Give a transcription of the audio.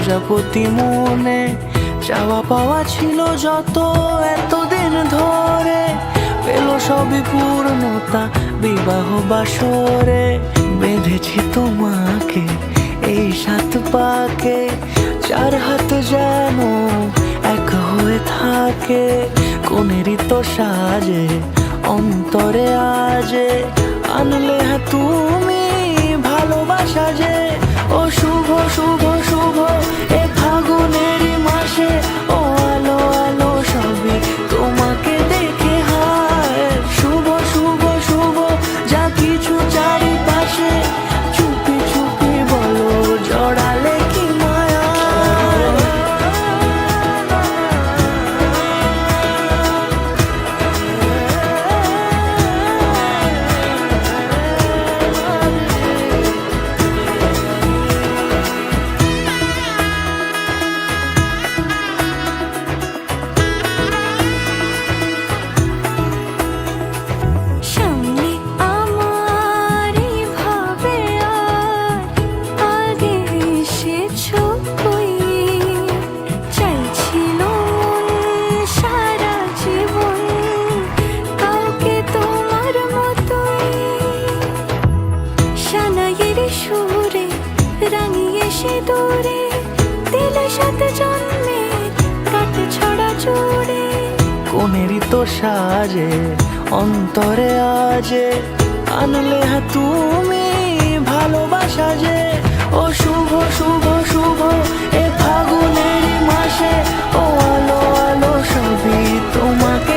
প্রজাপতি মনে চাওয়া পাওয়া ছিল যত এতদিন ধরে, পেল সবই পূর্ণতা বিবাহ বাসরে। বেঁধেছি তোমাকে এই 7 পাকে, 4 হাত যেন এক হয়ে থাকে। কোনেরই তো সাজে অন্তরে আজে, আনলে হ্যাঁ তুমি ভালোবাসা যে। ও শুভ শুভ শুভ এ ফাগুনেরই মাসে, ও আলো আলো সবই তোমাকে দেখে হায়। শুভ শুভ শুভ যা কিছু চারিপাশে, চুপি চুপি বলো জড়ালে কি মায়া। দূরে দিলে 7 জন্মে কাটে ছড়া জুড়ে। কোনেরই তো সাজে অন্তরে আজে, আনলে হ্যাঁ তুমি ভালোবাসা যে। ও শুভ শুভ শুভ এ ফাগুনেরই মাসে, ও আলো আলো সবই তোমাকে